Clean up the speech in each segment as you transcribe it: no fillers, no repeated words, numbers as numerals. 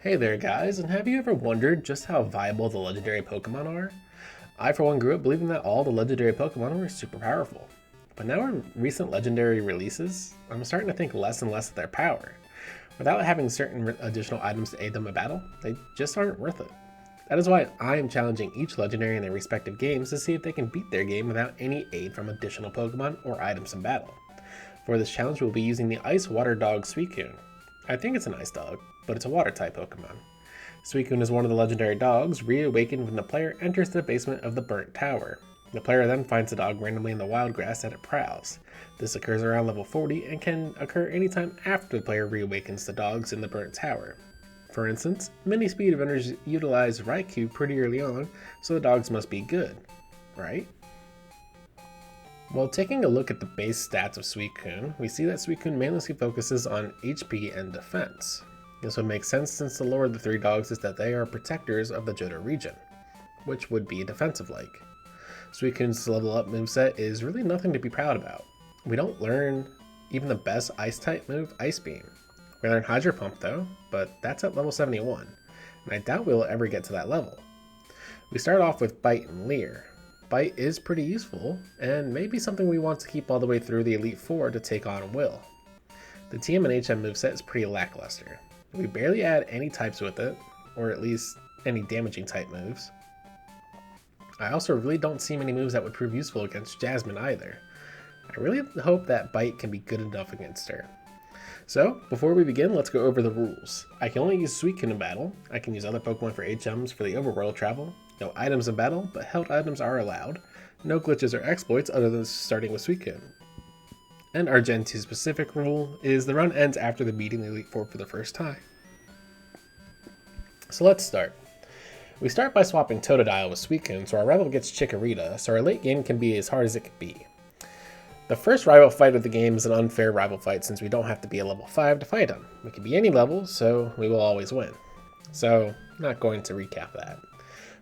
Hey there guys, and have you ever wondered just how viable the legendary Pokemon are? I for one grew up believing that all the legendary Pokemon were super powerful. But now in recent legendary releases, I'm starting to think less and less of their power. Without having certain additional items to aid them in battle, they just aren't worth it. That is why I am challenging each legendary in their respective games to see if they can beat their game without any aid from additional Pokemon or items in battle. For this challenge we'll be using the Ice Water Dog Suicune. I think it's an ice dog, but it's a water type Pokemon. Suicune is one of the legendary dogs, reawakened when the player enters the basement of the burnt tower. The player then finds the dog randomly in the wild grass that it prowls. This occurs around level 40 and can occur anytime after the player reawakens the dogs in the burnt tower. For instance, many speedrunners utilize Raikou pretty early on, so the dogs must be good, right? While taking a look at the base stats of Suicune, we see that Suicune mainly focuses on HP and defense. This would make sense since the lore of the three dogs is that they are protectors of the Johto region, which would be defensive-like. Suicune's level up moveset is really nothing to be proud about. We don't learn even the best ice-type move, Ice Beam. We learn Hydro Pump though, but that's at level 71, and I doubt we'll ever get to that level. We start off with Bite and Leer. Bite is pretty useful, and maybe something we want to keep all the way through the Elite Four to take on Will. The TM and HM moveset is pretty lackluster. We barely add any types with it, or at least any damaging type moves. I also really don't see many moves that would prove useful against Jasmine either. I really hope that Bite can be good enough against her. So, before we begin, let's go over the rules. I can only use Suicune in battle. I can use other Pokemon for HMs for the overworld travel. No items in battle, but held items are allowed. No glitches or exploits other than starting with Suicune. And our Gen 2 specific rule is the run ends after the beating the Elite Four for the first time. So let's start. We start by swapping Totodile with Suicune so our rival gets Chikorita, so our late game can be as hard as it could be. The first rival fight of the game is an unfair rival fight since we don't have to be a level 5 to fight him. We can be any level, so we will always win. So, not going to recap that.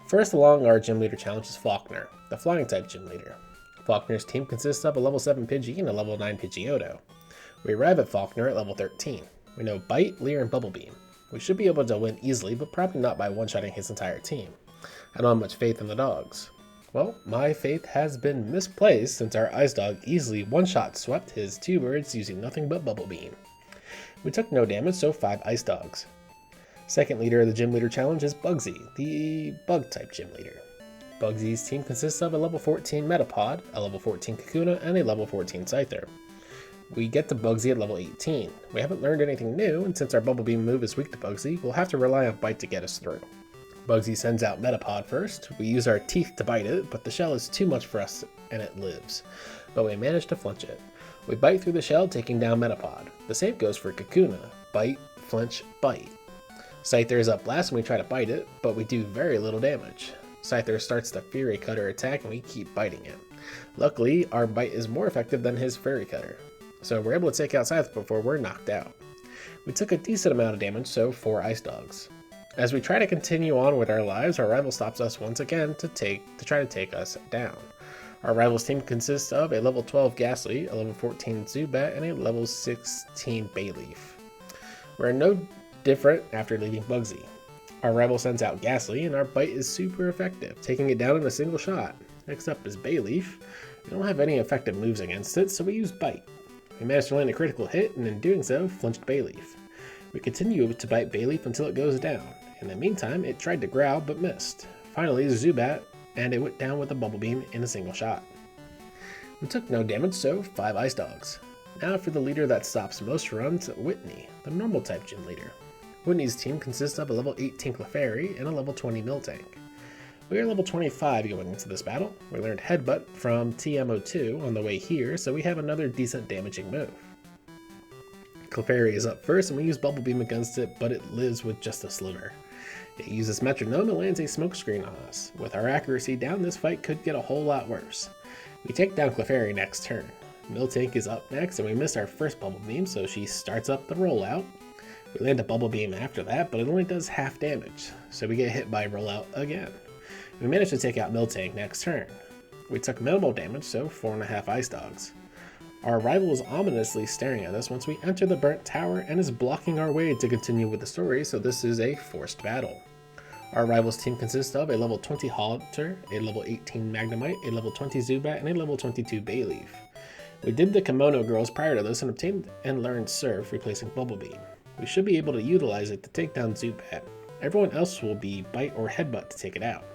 First along our gym leader challenge is Faulkner, the flying type gym leader. Faulkner's team consists of a level 7 Pidgey and a level 9 Pidgeotto. We arrive at Faulkner at level 13. We know Bite, Leer, and Bubble Beam. We should be able to win easily, but probably not by one-shotting his entire team. I don't have much faith in the dogs. Well, my faith has been misplaced since our ice dog easily one-shot swept his two birds using nothing but Bubble Beam. We took no damage, so 5 ice dogs. Second leader of the gym leader challenge is Bugsy, the bug type gym leader. Bugsy's team consists of a level 14 Metapod, a level 14 Kakuna, and a level 14 Scyther. We get to Bugsy at level 18. We haven't learned anything new, and since our Bubble Beam move is weak to Bugsy, we'll have to rely on Bite to get us through. Bugsy sends out Metapod first. We use our teeth to bite it, but the shell is too much for us and it lives. But we manage to flinch it. We bite through the shell, taking down Metapod. The same goes for Kakuna. Bite, flinch, bite. Scyther is up last and we try to bite it, but we do very little damage. Scyther starts the Fury Cutter attack and we keep biting it. Luckily, our bite is more effective than his Fury Cutter, so we're able to take out Scyther before we're knocked out. We took a decent amount of damage, so 4 ice dogs. As we try to continue on with our lives, our rival stops us once again to try to take us down. Our rival's team consists of a level 12 Ghastly, a level 14 Zubat, and a level 16 Bayleaf. We're no different after leaving Bugsy. Our rival sends out Ghastly, and our bite is super effective, taking it down in a single shot. Next up is Bayleaf. We don't have any effective moves against it, so we use Bite. We managed to land a critical hit, and in doing so, flinched Bayleaf. We continue to bite Bayleaf until it goes down. In the meantime, it tried to growl but missed. Finally, Zubat, and it went down with a Bubble Beam in a single shot. We took no damage, so 5 ice dogs. Now for the leader that stops most runs, Whitney, the normal type gym leader. Whitney's team consists of a level 18 CLEFAIRY and a level 20 MILTANK. We are level 25 going into this battle. We learned Headbutt from TMO2 on the way here, so we have another decent damaging move. CLEFAIRY is up first and we use Bubble Beam against it, but it lives with just a sliver. It uses Metronome and lands a smokescreen on us. With our accuracy down, this fight could get a whole lot worse. We take down CLEFAIRY next turn. MILTANK is up next and we missed our first Bubble Beam, so she starts up the rollout. We land a Bubble Beam after that, but it only does half damage, so we get hit by rollout again. We managed to take out MILTANK next turn. We took minimal damage, so 4.5 ice dogs. Our rival is ominously staring at us once we enter the burnt tower and is blocking our way to continue with the story, so this is a forced battle. Our rival's team consists of a level 20 Hunter, a level 18 Magnemite, a level 20 Zubat, and a level 22 Bayleaf. We did the Kimono Girls prior to this and obtained and learned Surf, replacing Bubble Beam. We should be able to utilize it to take down Zubat. Everyone else will be Bite or Headbutt to take it out.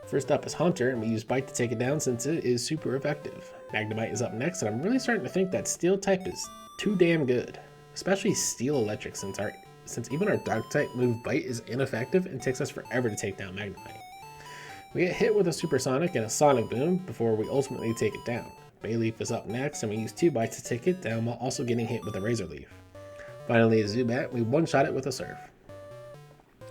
First up is Hunter, and we use Bite to take it down since it is super effective. Magnemite is up next, and I'm really starting to think that Steel type is too damn good. Especially Steel Electric, since even our Dark type move Bite is ineffective and takes us forever to take down Magnemite. We get hit with a Supersonic and a Sonic Boom before we ultimately take it down. Bayleaf is up next, and we use 2 Bites to take it down while also getting hit with a Razor Leaf. Finally, as Zubat, we one-shot it with a Surf.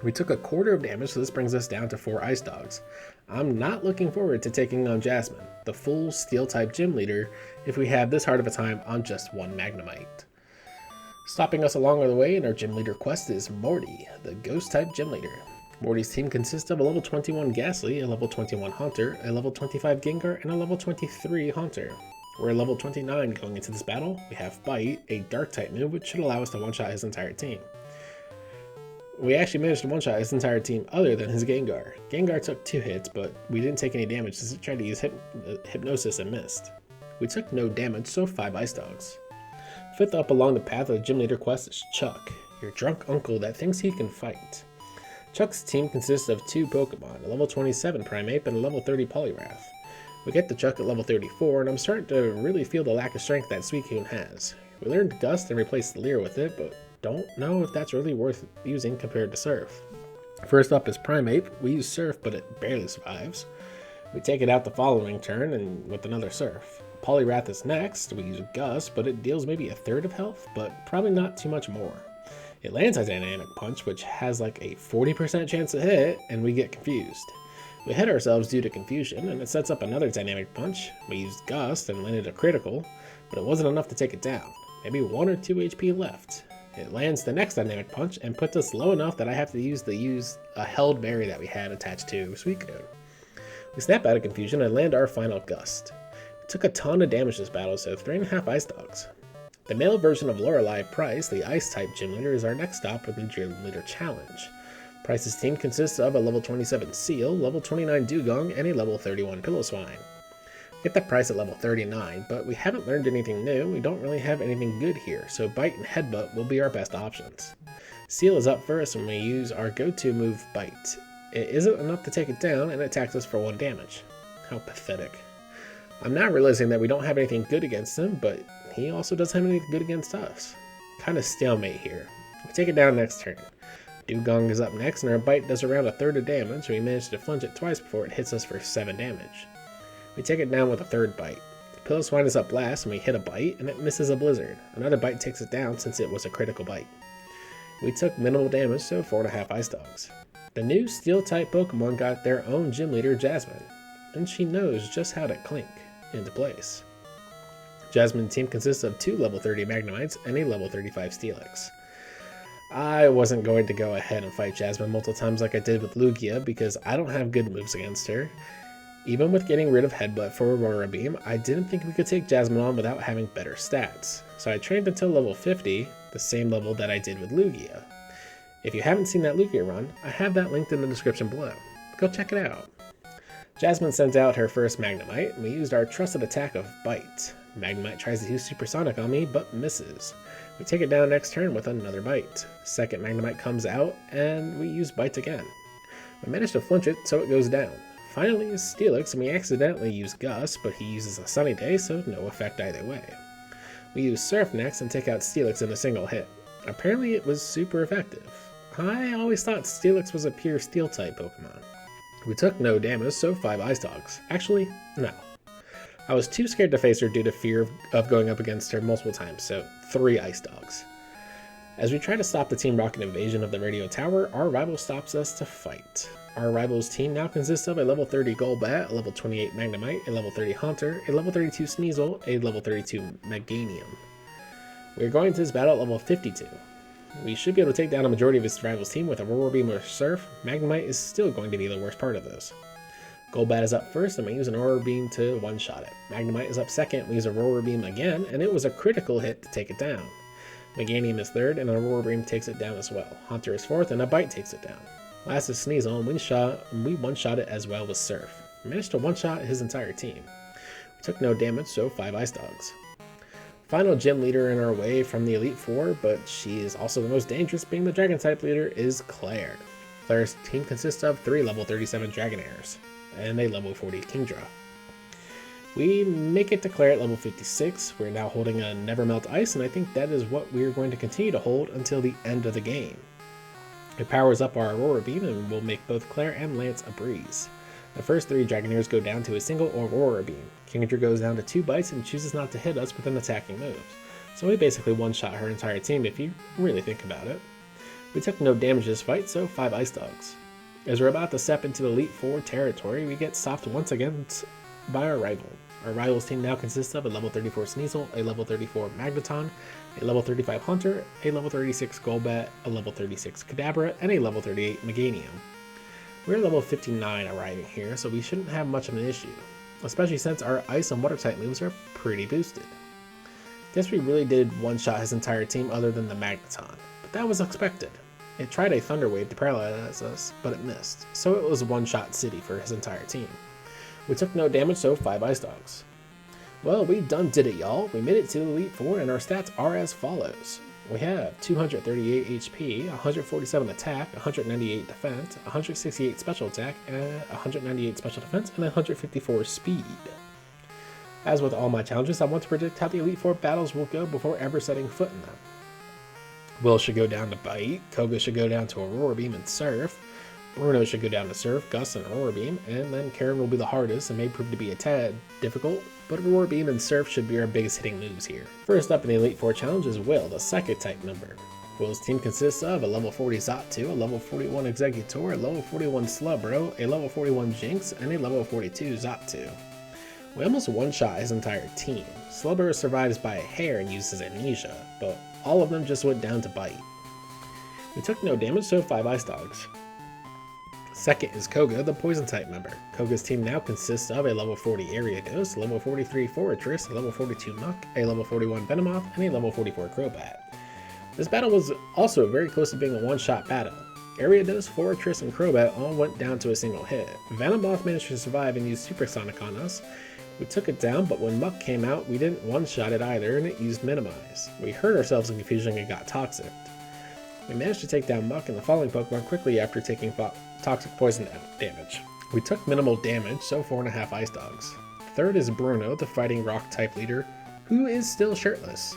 We took a quarter of damage, so this brings us down to 4 Ice Dogs. I'm not looking forward to taking on Jasmine, the full Steel-type gym leader, if we have this hard of a time on just 1 Magnemite. Stopping us along the way in our gym leader quest is Morty, the Ghost-type gym leader. Morty's team consists of a level 21 Ghastly, a level 21 Hunter, a level 25 Gengar, and a level 23 Hunter. We're level 29 going into this battle. We have Bite, a Dark-type move, which should allow us to one-shot his entire team. We actually managed to one-shot his entire team other than his Gengar. Gengar took 2 hits, but we didn't take any damage since it tried to use Hypnosis and missed. We took no damage, so 5 Ice Dogs. Fifth up along the path of the gym leader quest is Chuck, your drunk uncle that thinks he can fight. Chuck's team consists of 2 Pokemon, a level 27 Primeape and a level 30 Poliwrath. We get to Chuck at level 34, and I'm starting to really feel the lack of strength that Suicune has. We learned Gust and replaced Leer with it, but don't know if that's really worth using compared to Surf. First up is Primeape. We use Surf, but it barely survives. We take it out the following turn and with another Surf. Poliwrath is next. We use Gust, but it deals maybe a third of health, but probably not too much more. It lands a Dynamic Punch, which has like a 40% chance to hit, and we get confused. We hit ourselves due to confusion, and it sets up another Dynamic Punch. We used Gust and landed a critical, but it wasn't enough to take it down. Maybe 1 or 2 HP left. It lands the next Dynamic Punch and puts us low enough that I have to use a held berry that we had attached to Suicune. We snap out of confusion and land our final Gust. We took a ton of damage this battle, so 3.5 Ice Dogs. The male version of Lorelei, Price, the Ice-type gym leader, is our next stop with the Gym Leader Challenge. Price's team consists of a level 27 Seal, level 29 Dewgong, and a level 31 Piloswine. Get that Price at level 39, but we haven't learned anything new. We don't really have anything good here, so Bite and Headbutt will be our best options. Seal is up first when we use our go-to move, Bite. It isn't enough to take it down, and it attacks us for 1 damage. How pathetic. I'm now realizing that we don't have anything good against him, but he also doesn't have anything good against us. Kind of stalemate here. We take it down next turn. Dewgong is up next, and our Bite does around a third of damage, so we manage to flinch it twice before it hits us for 7 damage. We take it down with a 3rd Bite. Piloswine is up last, and we hit a Bite, and it misses a Blizzard. Another Bite takes it down since it was a critical Bite. We took minimal damage, so 4.5 Ice Dogs. The new Steel-type Pokemon got their own gym leader, Jasmine, and she knows just how to clink into place. Jasmine's team consists of 2 level 30 Magnemites and a level 35 Steelix. I wasn't going to go ahead and fight Jasmine multiple times like I did with Lugia because I don't have good moves against her. Even with getting rid of Headbutt for Aurora Beam, I didn't think we could take Jasmine on without having better stats. So I trained until level 50, the same level that I did with Lugia. If you haven't seen that Lugia run, I have that linked in the description below. Go check it out. Jasmine sends out her first Magnemite, and we used our trusted attack of Bite. Magnemite tries to use Supersonic on me, but misses. We take it down next turn with another Bite. Second Magnemite comes out, and we use Bite again. We manage to flinch it, so it goes down. Finally is Steelix, and we accidentally use Gust, but he uses a Sunny Day, so no effect either way. We use Surf next and take out Steelix in a single hit. Apparently it was super effective. I always thought Steelix was a pure Steel-type Pokemon. We took no damage, so 5 Ice Dogs. Actually, no. I was too scared to face her due to fear of going up against her multiple times, so 3 Ice Dogs. As we try to stop the Team Rocket invasion of the radio tower, our rival stops us to fight. Our rival's team now consists of a level 30 Golbat, a level 28 Magnemite, a level 30 Haunter, a level 32 Sneasel, a level 32 Meganium. We are going to this battle at level 52. We should be able to take down a majority of his rival's team with Aurora Beam or Surf. Magnemite is still going to be the worst part of this. Golbat is up first, and we use an Aurora Beam to one-shot it. Magnemite is up second, we use Aurora Beam again, and it was a critical hit to take it down. Meganium is third, and an Aurora Beam takes it down as well. Haunter is fourth, and a Bite takes it down. Last is Sneasel, and we one-shot it as well with Surf. We managed to one-shot his entire team. We took no damage, so 5 Ice Dogs. Final gym leader in our way from the Elite Four, but she is also the most dangerous, being the Dragon-type leader, is Claire. Claire's team consists of 3 level 37 Dragonairs, and a level 40 Kingdra. We make it to Claire at level 56. We're now holding a Never Melt Ice, and I think that is what we're going to continue to hold until the end of the game. It powers up our Aurora Beam, and will make both Claire and Lance a breeze. The first 3 Dragonairs go down to a single Aurora Beam. Kingdra goes down to 2 bites and chooses not to hit us with an attacking move. So we basically one-shot her entire team if you really think about it. We took no damage this fight, so 5 Ice Dogs. As we're about to step into Elite Four territory, we get stopped once again by our rival. Our rival's team now consists of a level 34 Sneasel, a level 34 Magneton, a level 35 Haunter, a level 36 Golbat, a level 36 Kadabra, and a level 38 Meganium. We're level 59 arriving here, so we shouldn't have much of an issue, especially since our Ice and Water type moves are pretty boosted. Guess we really did one-shot his entire team other than the Magneton, but that was expected. It tried a Thunder Wave to paralyze us, but it missed, so it was one-shot city for his entire team. We took no damage, so 5 Ice Dogs. Well, we done did it, y'all. We made it to Elite Four, and our stats are as follows. We have 238 HP, 147 attack, 198 defense, 168 special attack, 198 special defense, and 154 speed. As with all my challenges, I want to predict how the Elite Four battles will go before ever setting foot in them. Will should go down to Bite, Koga should go down to Aurora Beam and Surf, Bruno should go down to Surf, Gust, and Aurora Beam, and then Karen will be the hardest and may prove to be a tad difficult, but Aurora Beam and Surf should be our biggest hitting moves here. First up in the Elite Four challenge is Will, the Psychic type member. Will's team consists of a level 40 Xatu, a level 41 Exeggutor, a level 41 Slowbro, a level 41 Jinx, and a level 42 Xatu. We almost one-shot his entire team. Slowbro survives by a hair and uses Amnesia, but all of them just went down to Bite. We took no damage, so 5 Ice Dogs. Second is Koga, the Poison type member. Koga's team now consists of a level 40 Ariados, a level 43 Forretress, a level 42 Muck, a level 41 Venomoth, and a level 44 Crobat. This battle was also very close to being a one-shot battle. Ariados, Forretress, and Crobat all went down to a single hit. Venomoth managed to survive and use Supersonic on us. We took it down, but when Muck came out, we didn't one-shot it either, and it used Minimize. We hurt ourselves in confusion and got Toxic. We managed to take down Muck and the following Pokemon quickly after taking Toxic Poison damage. We took minimal damage, so 4.5 Ice Dogs. Third is Bruno, the Fighting Rock type leader, who is still shirtless.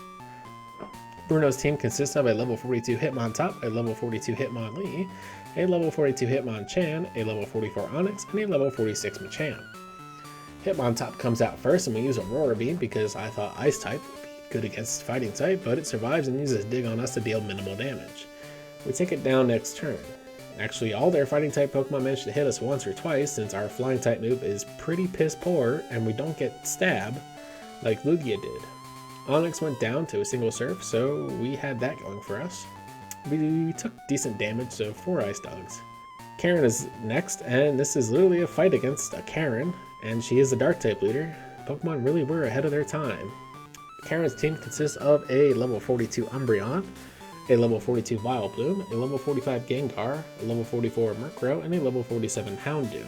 Bruno's team consists of a level 42 Hitmontop, a level 42 Hitmonlee, a level 42 Hitmonchan, a level 44 Onix, and a level 46 Machamp. Hitmontop comes out first, and we use Aurora Beam because I thought Ice type would be good against Fighting type, but it survives and uses Dig on us to deal minimal damage. We take it down next turn. Actually, all their Fighting type Pokemon managed to hit us once or twice since our Flying type move is pretty piss poor and we don't get Stab like Lugia did. Onix went down to a single Surf, so we had that going for us. We took decent damage, so 4 Ice Dogs. Karen is next, and this is literally a fight against a Karen, and she is the Dark type leader. Pokemon really were ahead of their time. Karen's team consists of a level 42 Umbreon, a level 42 Vileplume, a level 45 Gengar, a level 44 Murkrow, and a level 47 Houndoom.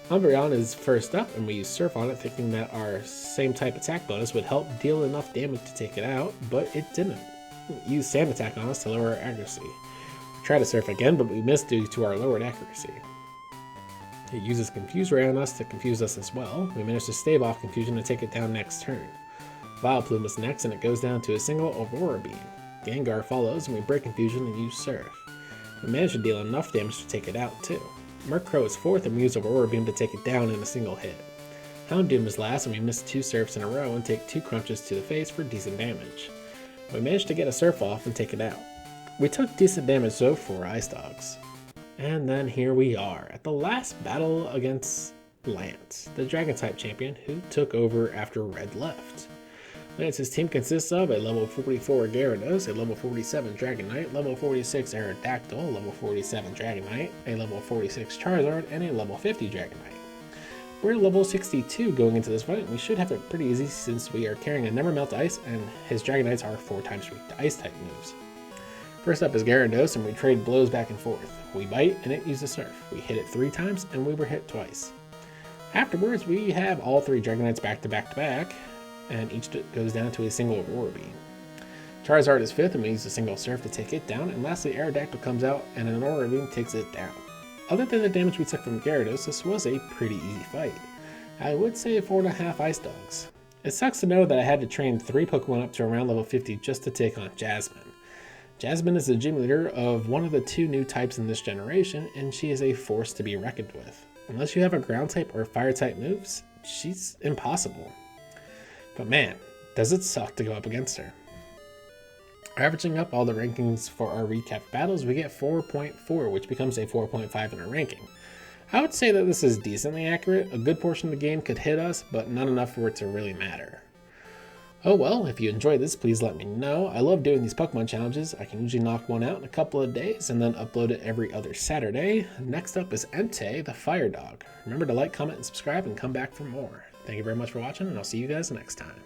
Umbreon is first up, and we use Surf on it thinking that our same type attack bonus would help deal enough damage to take it out, but it didn't. It used Sand Attack on us to lower our accuracy. We tried to Surf again, but we missed due to our lowered accuracy. It uses Confuse Ray on us to confuse us as well. We managed to stave off Confusion and take it down next turn. Vileplume is next, and it goes down to a single Aurora Beam. Gengar follows, and we break Confusion and use Surf. We managed to deal enough damage to take it out too. Murkrow is fourth, and we use Aurora Beam to take it down in a single hit. Houndoom is last, and we miss 2 Surfs in a row and take 2 Crunches to the face for decent damage. We managed to get a Surf off and take it out. We took decent damage though for Ice Dogs. And then here we are, at the last battle against Lance, the Dragon-type champion who took over after Red left. Lance's team consists of a level 44 Gyarados, a level 47 Dragonite, level 46 Aerodactyl, level 47 Dragonite, a level 46 Charizard, and a level 50 Dragonite. We're level 62 going into this fight, and we should have it pretty easy since we are carrying a Never Melt Ice, and his Dragonites are 4 times weak to Ice-type moves. First up is Gyarados, and we trade blows back and forth. We bite, and it uses Surf. We hit it 3 times, and we were hit twice. Afterwards, we have all 3 Dragonites back to back to back, and each goes down to a single Aurora Beam. Charizard is 5th, and we use a single Surf to take it down, and lastly Aerodactyl comes out, and an Aurora Beam takes it down. Other than the damage we took from Gyarados, this was a pretty easy fight. I would say 4.5 Ice Dogs. It sucks to know that I had to train 3 Pokemon up to around level 50 just to take on Jasmine. Jasmine is the gym leader of one of the 2 new types in this generation, and she is a force to be reckoned with. Unless you have a ground type or fire type moves, she's impossible. But man, does it suck to go up against her. Averaging up all the rankings for our recap battles, we get 4.4, which becomes a 4.5 in our ranking. I would say that this is decently accurate. A good portion of the game could hit us, but not enough for it to really matter. Oh well, if you enjoyed this, please let me know. I love doing these Pokemon challenges. I can usually knock one out in a couple of days and then upload it every other Saturday. Next up is Entei, the Fire Dog. Remember to like, comment, and subscribe, and come back for more. Thank you very much for watching, and I'll see you guys next time.